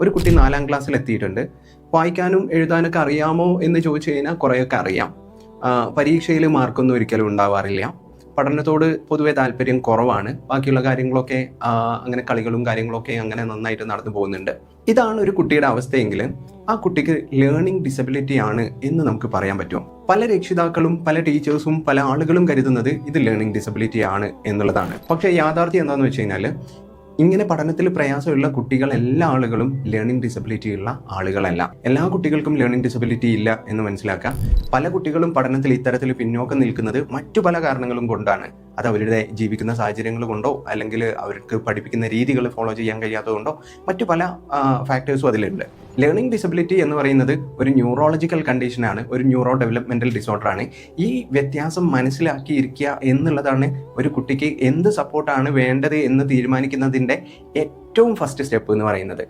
ഒരു കുട്ടി 4ാം ക്ലാസ്സിൽ എത്തിയിട്ടുണ്ട്. വായിക്കാനും എഴുതാനൊക്കെ അറിയാമോ എന്ന് ചോദിച്ചു കഴിഞ്ഞാൽ കുറേയൊക്കെ അറിയാം. പരീക്ഷയിൽ മാർക്കൊന്നും ഒരിക്കലും ഉണ്ടാവാറില്ല. പഠനത്തോട് പൊതുവെ താല്പര്യം കുറവാണ്. ബാക്കിയുള്ള കാര്യങ്ങളൊക്കെ അങ്ങനെ കളികളും കാര്യങ്ങളൊക്കെ അങ്ങനെ നന്നായിട്ട് നടന്നു പോകുന്നുണ്ട്. ഇതാണ് ഒരു കുട്ടിയുടെ അവസ്ഥയെങ്കിൽ ആ കുട്ടിക്ക് ലേണിംഗ് ഡിസബിലിറ്റി ആണ് എന്ന് നമുക്ക് പറയാൻ പറ്റും. പല രക്ഷിതാക്കളും പല ടീച്ചേഴ്സും പല ആളുകളും കരുതുന്നത് ഇത് ലേണിംഗ് ഡിസബിലിറ്റി ആണ് എന്നുള്ളതാണ്. പക്ഷേ യാഥാർത്ഥ്യം എന്താണെന്ന് വെച്ച് കഴിഞ്ഞാൽ ഇങ്ങനെ പഠനത്തിൽ പ്രയാസമുള്ള കുട്ടികൾ എല്ലാ ആളുകളും ലേണിംഗ് ഡിസബിലിറ്റി ഉള്ള ആളുകളല്ല. എല്ലാ കുട്ടികൾക്കും ലേണിംഗ് ഡിസബിലിറ്റി ഇല്ല എന്ന് മനസ്സിലാക്കാം. പല കുട്ടികളും പഠനത്തിൽ ഇത്തരത്തിൽ പിന്നോക്കം നിൽക്കുന്നത് മറ്റു പല കാരണങ്ങളും കൊണ്ടാണ്. അത് അവരുടെ ജീവിക്കുന്ന സാഹചര്യങ്ങൾ കൊണ്ടോ അല്ലെങ്കിൽ അവർക്ക് പഠിപ്പിക്കുന്ന രീതികൾ ഫോളോ ചെയ്യാൻ കഴിയാത്തതുകൊണ്ടോ മറ്റു പല ഫാക്ടേഴ്സും അതിലുണ്ട്. ലേണിംഗ് ഡിസബിലിറ്റി എന്ന് പറയുന്നത് ഒരു ന്യൂറോളജിക്കൽ കണ്ടീഷനാണ്, ഒരു ന്യൂറോ ഡെവലപ്മെന്റൽ ഡിസോർഡറാണ്. ഈ വ്യത്യാസം മനസ്സിലാക്കിയിരിക്കുക എന്നുള്ളതാണ് ഒരു കുട്ടിക്ക് എന്ത് സപ്പോർട്ടാണ് വേണ്ടത് എന്ന് തീരുമാനിക്കുന്നതിൻ്റെ ഏറ്റവും ഫസ്റ്റ് സ്റ്റെപ്പ് എന്ന് പറയുന്നത്.